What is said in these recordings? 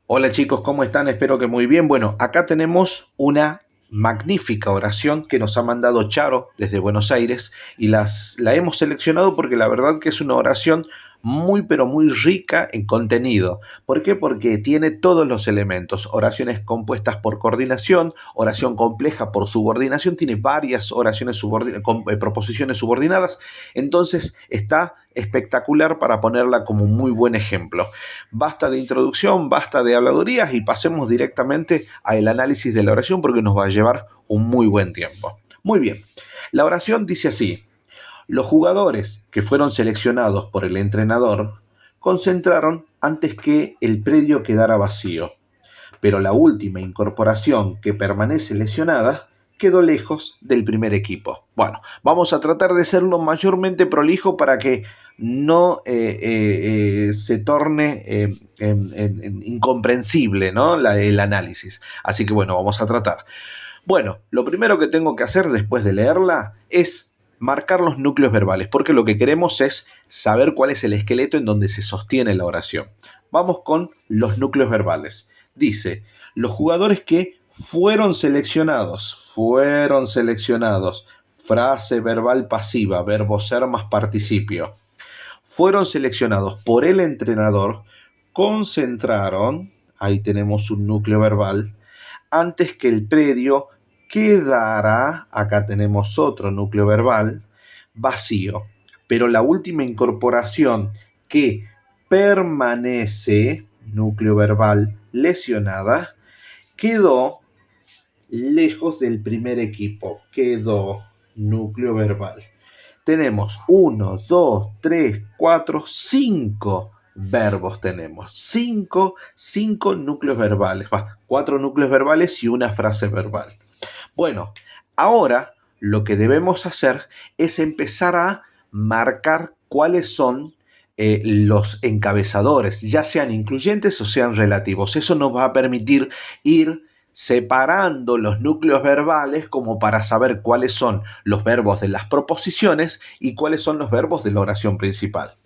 Hola chicos, ¿cómo están? Espero que muy bien. Bueno, acá tenemos una magnífica oración que nos ha mandado Charo desde Buenos Aires y la hemos seleccionado porque la verdad que es una oración muy pero muy rica en contenido. ¿Por qué? Porque tiene todos los elementos. Oraciones compuestas por coordinación, oración compleja por subordinación, tiene varias oraciones proposiciones subordinadas. Entonces está espectacular para ponerla como un muy buen ejemplo. Basta de introducción, basta de habladurías y pasemos directamente al análisis de la oración porque nos va a llevar un muy buen tiempo. Muy bien, la oración dice así: los jugadores que fueron seleccionados por el entrenador concentraron antes que el predio quedara vacío, pero la última incorporación que permanece lesionada quedó lejos del primer equipo. Bueno, vamos a tratar de ser lo mayormente prolijo para que no se torne incomprensible, ¿no? El análisis. Así que bueno, vamos a tratar. Bueno, lo primero que tengo que hacer después de leerla es marcar los núcleos verbales, porque lo que queremos es saber cuál es el esqueleto en donde se sostiene la oración. Vamos con los núcleos verbales. Dice, los jugadores que fueron seleccionados, frase verbal pasiva, verbo ser más participio, fueron seleccionados por el entrenador, concentraron, ahí tenemos un núcleo verbal, antes que el predio quedara, acá tenemos otro núcleo verbal, vacío. Pero la última incorporación que permanece, núcleo verbal, lesionada, quedó lejos del primer equipo. Quedó núcleo verbal. Tenemos 1, 2, 3, 4, 5 verbos tenemos. 5 núcleos verbales. 4 núcleos verbales y una frase verbal. Bueno, ahora lo que debemos hacer es empezar a marcar cuáles son los encabezadores, ya sean incluyentes o sean relativos. Eso nos va a permitir ir separando los núcleos verbales como para saber cuáles son los verbos de las proposiciones y cuáles son los verbos de la oración principal.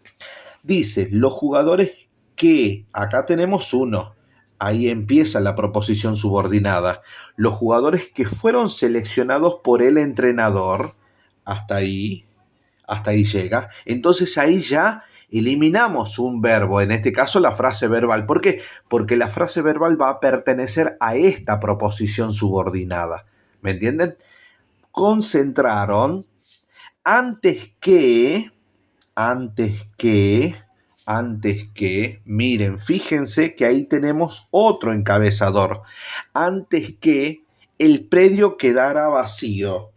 Dice, los jugadores que, acá tenemos uno, ahí empieza la proposición subordinada. Los jugadores que fueron seleccionados por el entrenador, hasta ahí, hasta ahí llega. Entonces ahí ya eliminamos un verbo, en este caso la frase verbal. ¿Por qué? Porque la frase verbal va a pertenecer a esta proposición subordinada. ¿Me entienden? Concentraron antes que, antes que, miren, fíjense que ahí tenemos otro encabezador. Antes que el predio quedara vacío.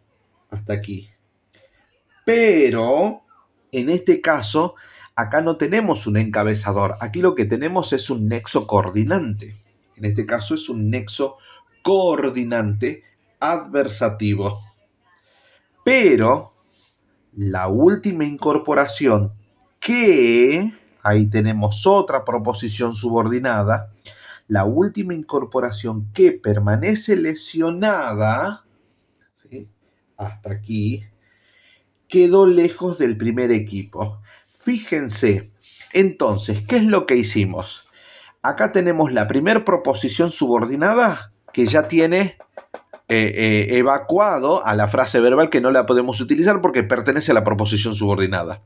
Hasta aquí. Pero, en este caso, acá no tenemos un encabezador. Aquí lo que tenemos es un nexo coordinante. En este caso es un nexo coordinante adversativo. Pero, la última incorporación que, ahí tenemos otra proposición subordinada, la última incorporación que permanece lesionada, ¿sí? Hasta aquí, quedó lejos del primer equipo. Fíjense, entonces, ¿qué es lo que hicimos? Acá tenemos la primera proposición subordinada que ya tiene evacuado a la frase verbal que no la podemos utilizar porque pertenece a la proposición subordinada.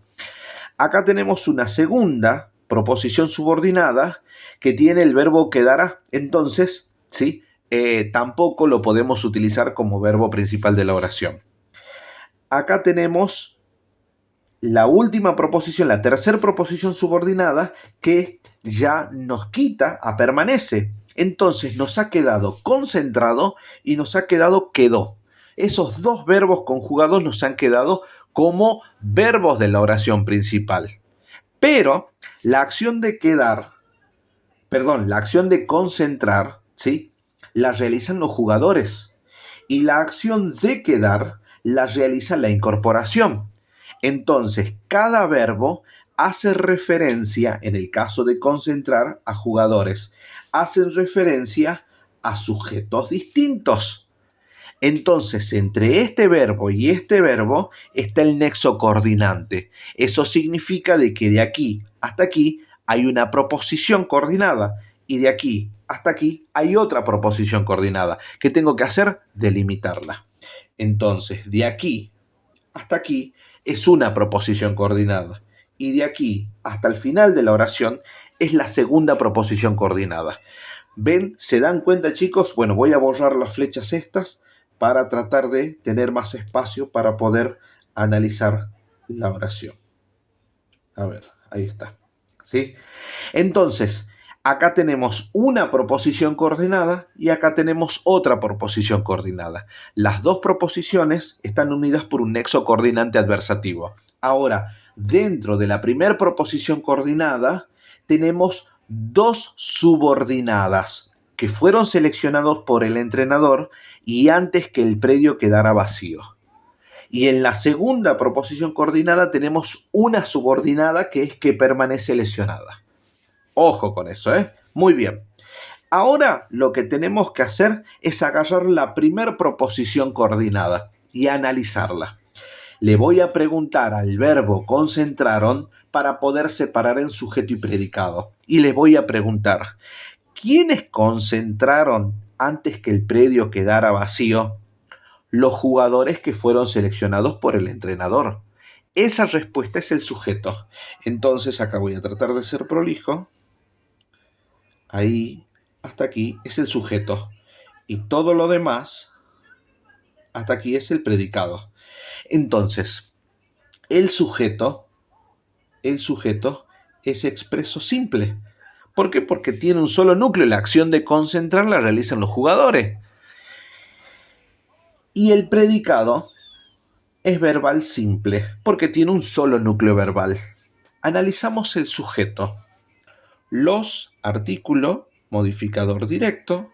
Acá tenemos una segunda proposición subordinada que tiene el verbo quedará. Entonces, ¿sí? Tampoco lo podemos utilizar como verbo principal de la oración. Acá tenemos la última proposición, la tercera proposición subordinada, que ya nos quita a permanece. Entonces nos ha quedado concentrado y nos ha quedado quedó. Esos dos verbos conjugados nos han quedado como verbos de la oración principal. Pero la acción de quedar, la acción de concentrar, ¿sí? La realizan los jugadores. Y la acción de quedar la realiza la incorporación. Entonces, cada verbo hace referencia, en el caso de concentrar, a jugadores. Hacen referencia a sujetos distintos. Entonces, entre este verbo y este verbo está el nexo coordinante. Eso significa de que de aquí hasta aquí hay una proposición coordinada y de aquí hasta aquí hay otra proposición coordinada. ¿Qué tengo que hacer? Delimitarla. Entonces, de aquí hasta aquí es una proposición coordinada. Y de aquí hasta el final de la oración es la segunda proposición coordinada. ¿Ven? ¿Se dan cuenta, chicos? Bueno, voy a borrar las flechas estas para tratar de tener más espacio para poder analizar la oración. A ver, ahí está. ¿Sí? Entonces, acá tenemos una proposición coordinada y acá tenemos otra proposición coordinada. Las dos proposiciones están unidas por un nexo coordinante adversativo. Ahora, dentro de la primera proposición coordinada, tenemos dos subordinadas que fueron seleccionados por el entrenador y antes que el predio quedara vacío. Y en la segunda proposición coordinada tenemos una subordinada que es que permanece lesionada. Ojo con eso, ¿eh? Muy bien. Ahora lo que tenemos que hacer es agarrar la primera proposición coordinada y analizarla. Le voy a preguntar al verbo concentraron para poder separar en sujeto y predicado. Y le voy a preguntar, ¿quiénes concentraron antes que el predio quedara vacío? Los jugadores que fueron seleccionados por el entrenador. Esa respuesta es el sujeto. Entonces acá voy a tratar de ser prolijo. Ahí, hasta aquí, es el sujeto. Y todo lo demás, hasta aquí, es el predicado. Entonces, el sujeto es expreso simple. ¿Por qué? Porque tiene un solo núcleo. La acción de concentrar la realizan los jugadores. Y el predicado es verbal simple, porque tiene un solo núcleo verbal. Analizamos el sujeto. Los, artículo, modificador directo,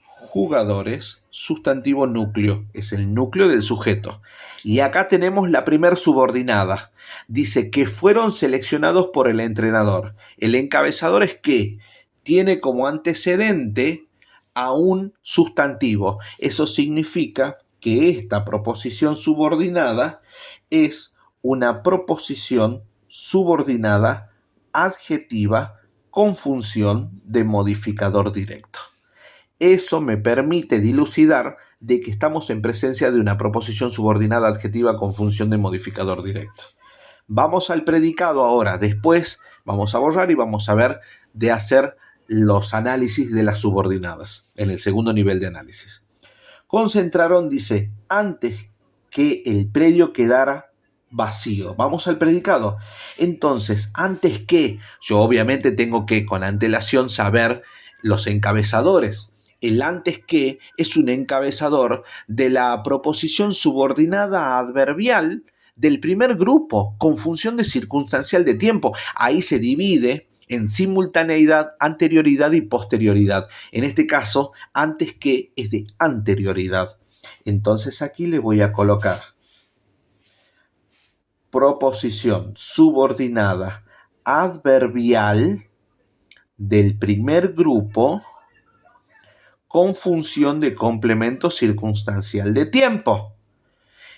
jugadores, sustantivo núcleo, es el núcleo del sujeto. Y acá tenemos la primer subordinada. Dice que fueron seleccionados por el entrenador. El encabezador es que tiene como antecedente a un sustantivo. Eso significa que esta proposición subordinada es una proposición subordinada adjetiva con función de modificador directo. Eso me permite dilucidar de que estamos en presencia de una proposición subordinada adjetiva con función de modificador directo. Vamos al predicado ahora. Después vamos a borrar y vamos a ver de hacer los análisis de las subordinadas en el segundo nivel de análisis. Concentraron, dice, antes que el predio quedara vacío. Vamos al predicado. Entonces, antes que, yo obviamente tengo que con antelación saber los encabezadores. El antes que es un encabezador de la proposición subordinada adverbial del primer grupo con función de circunstancial de tiempo. Ahí se divide en simultaneidad, anterioridad y posterioridad. En este caso, antes que es de anterioridad. Entonces aquí le voy a colocar proposición subordinada adverbial del primer grupo con función de complemento circunstancial de tiempo,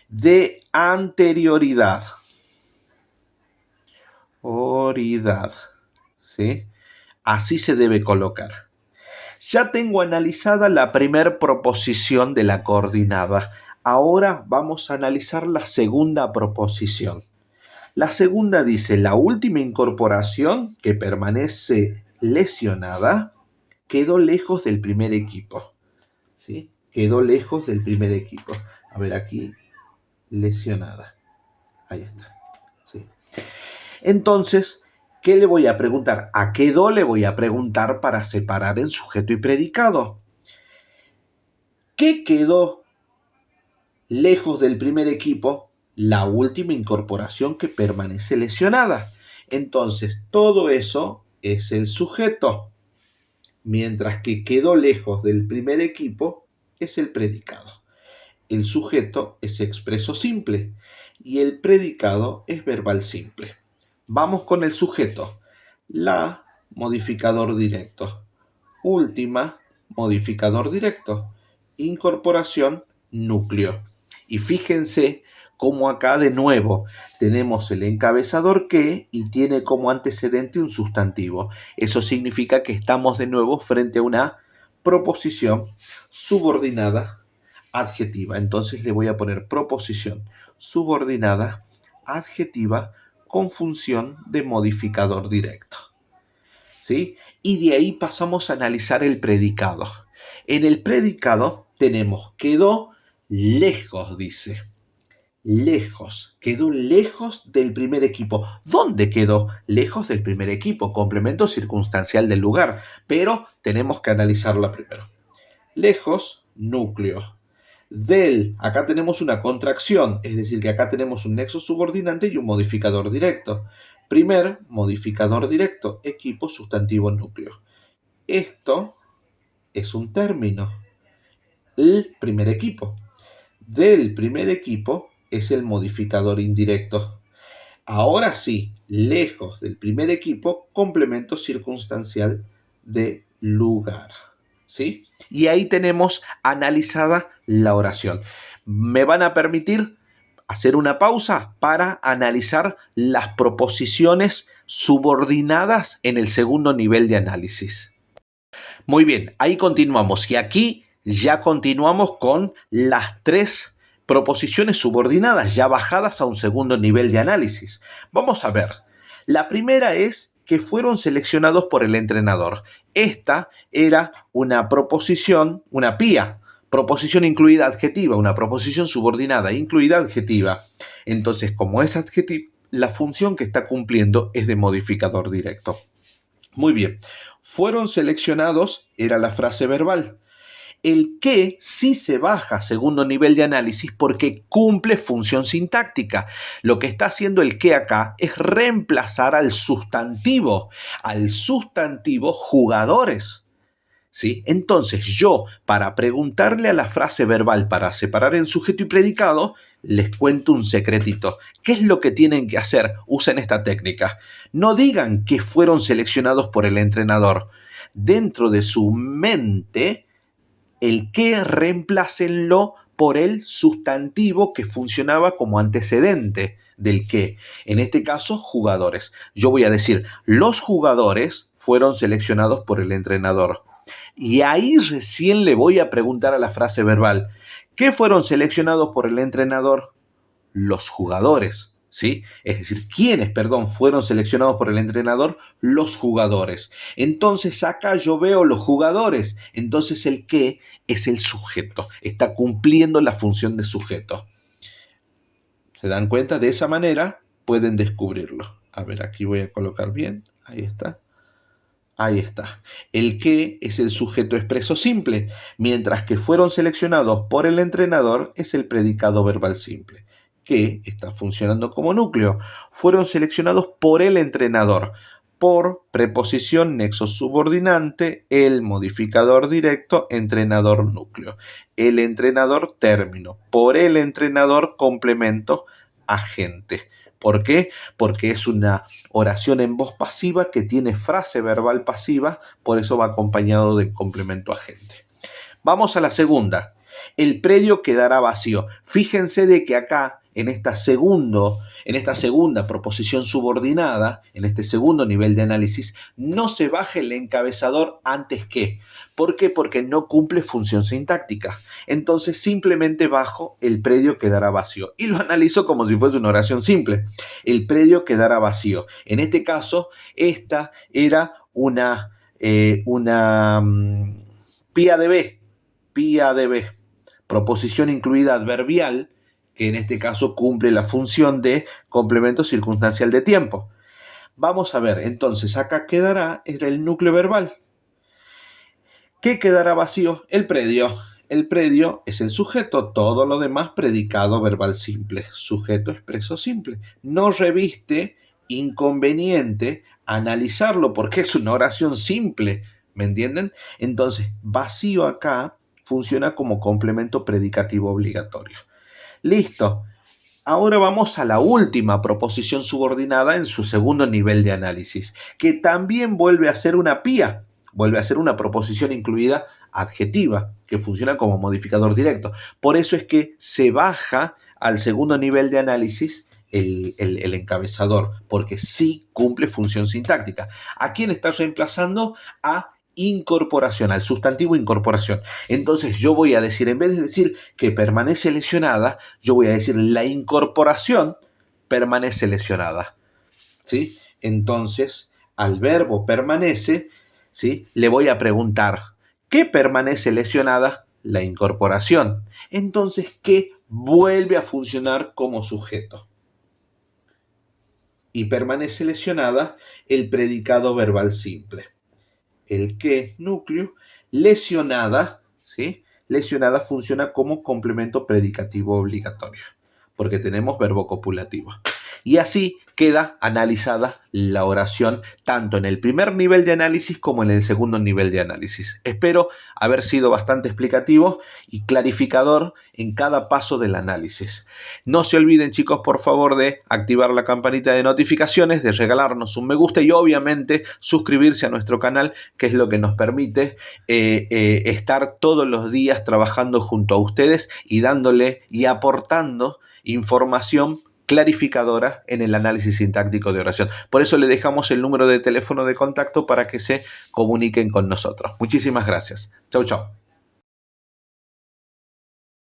de anterioridad. ¿Sí? Así se debe colocar. Ya tengo analizada la primera proposición de la coordinada. Ahora vamos a analizar la segunda proposición. La segunda dice, la última incorporación que permanece lesionada quedó lejos del primer equipo. ¿Sí? Quedó lejos del primer equipo. A ver aquí, lesionada. Ahí está. ¿Sí? Entonces, ¿qué le voy a preguntar? ¿A quedó le voy a preguntar para separar en sujeto y predicado? ¿Qué quedó lejos del primer equipo? La última incorporación que permanece lesionada. Entonces, todo eso es el sujeto. Mientras que quedó lejos del primer equipo es el predicado. El sujeto es expreso simple y el predicado es verbal simple. Vamos con el sujeto. La, modificador directo. Última, modificador directo. Incorporación, núcleo. Y fíjense como acá de nuevo tenemos el encabezador que y tiene como antecedente un sustantivo. Eso significa que estamos de nuevo frente a una proposición subordinada adjetiva. Entonces le voy a poner proposición subordinada adjetiva con función de modificador directo. ¿Sí? Y de ahí pasamos a analizar el predicado. En el predicado tenemos quedó lejos, dice. Lejos, quedó lejos del primer equipo. ¿Dónde quedó? Lejos del primer equipo, complemento circunstancial del lugar, pero tenemos que analizarla primero. Lejos, núcleo. Del, acá tenemos una contracción, es decir, que acá tenemos un nexo subordinante y un modificador directo. Primer modificador directo, equipo, sustantivo, núcleo. Esto es un término. El primer equipo. Del primer equipo es el modificador indirecto. Ahora sí, lejos del primer equipo, complemento circunstancial de lugar. ¿Sí? Y ahí tenemos analizada la oración. Me van a permitir hacer una pausa para analizar las proposiciones subordinadas en el segundo nivel de análisis. Muy bien, ahí continuamos. Y aquí ya continuamos con las tres proposiciones subordinadas ya bajadas a un segundo nivel de análisis. Vamos a ver. La primera es que fueron seleccionados por el entrenador. Esta era una proposición, una PIA, proposición incluida adjetiva, una proposición subordinada incluida adjetiva. Entonces, como es adjetiva, la función que está cumpliendo es de modificador directo. Muy bien, fueron seleccionados, era la frase verbal. El que sí se baja a segundo nivel de análisis porque cumple función sintáctica. Lo que está haciendo el que acá es reemplazar al sustantivo jugadores. ¿Sí? Entonces yo, para preguntarle a la frase verbal para separar en sujeto y predicado, les cuento un secretito. ¿Qué es lo que tienen que hacer? Usen esta técnica. No digan que fueron seleccionados por el entrenador. Dentro de su mente, el que reemplácenlo por el sustantivo que funcionaba como antecedente del que. En este caso, jugadores. Yo voy a decir, los jugadores fueron seleccionados por el entrenador. Y ahí recién le voy a preguntar a la frase verbal, ¿qué fueron seleccionados por el entrenador? Los jugadores, ¿sí? Es decir, ¿quiénes, fueron seleccionados por el entrenador? Los jugadores. Entonces acá yo veo los jugadores. Entonces el qué es el sujeto. Está cumpliendo la función de sujeto. ¿Se dan cuenta? De esa manera pueden descubrirlo. A ver, aquí voy a colocar bien. Ahí está. Ahí está. El que es el sujeto expreso simple, mientras que fueron seleccionados por el entrenador es el predicado verbal simple, que está funcionando como núcleo. Fueron seleccionados por el entrenador, por preposición nexo subordinante, el modificador directo, entrenador núcleo. El entrenador término, por el entrenador complemento agente. ¿Por qué? Porque es una oración en voz pasiva que tiene frase verbal pasiva, por eso va acompañado del complemento agente. Vamos a la segunda. El predio quedará vacío. Fíjense de que acá, en esta segunda proposición subordinada, en este segundo nivel de análisis, no se baja el encabezador antes que. ¿Por qué? Porque no cumple función sintáctica. Entonces simplemente bajo el predio quedará vacío. Y lo analizo como si fuese una oración simple. El predio quedará vacío. En este caso, esta era una pía de B. Pía de B. Proposición incluida adverbial, que en este caso cumple la función de complemento circunstancial de tiempo. Vamos a ver, entonces acá quedará el núcleo verbal. ¿Qué quedará vacío? El predio. El predio es el sujeto, todo lo demás predicado verbal simple, sujeto expreso simple. No reviste inconveniente analizarlo porque es una oración simple, ¿me entienden? Entonces, vacío acá funciona como complemento predicativo obligatorio. Listo. Ahora vamos a la última proposición subordinada en su segundo nivel de análisis, que también vuelve a ser una PIA, vuelve a ser una proposición incluida adjetiva, que funciona como modificador directo. Por eso es que se baja al segundo nivel de análisis el encabezador, porque sí cumple función sintáctica. ¿A quién está reemplazando? A incorporación, al sustantivo incorporación. Entonces yo voy a decir, en vez de decir que permanece lesionada, yo voy a decir la incorporación permanece lesionada. ¿Sí? Entonces, al verbo permanece, ¿sí? Le voy a preguntar, ¿qué permanece lesionada? La incorporación. Entonces, ¿qué vuelve a funcionar como sujeto? Y permanece lesionada el predicado verbal simple. El que, núcleo, lesionada, ¿sí? Lesionada funciona como complemento predicativo obligatorio, porque tenemos verbo copulativo. Y así queda analizada la oración tanto en el primer nivel de análisis como en el segundo nivel de análisis. Espero haber sido bastante explicativo y clarificador en cada paso del análisis. No se olviden, chicos, por favor, de activar la campanita de notificaciones, de regalarnos un me gusta y obviamente suscribirse a nuestro canal, que es lo que nos permite estar todos los días trabajando junto a ustedes y dándole y aportando información clarificadora en el análisis sintáctico de oración. Por eso le dejamos el número de teléfono de contacto para que se comuniquen con nosotros. Muchísimas gracias. Chau, chau.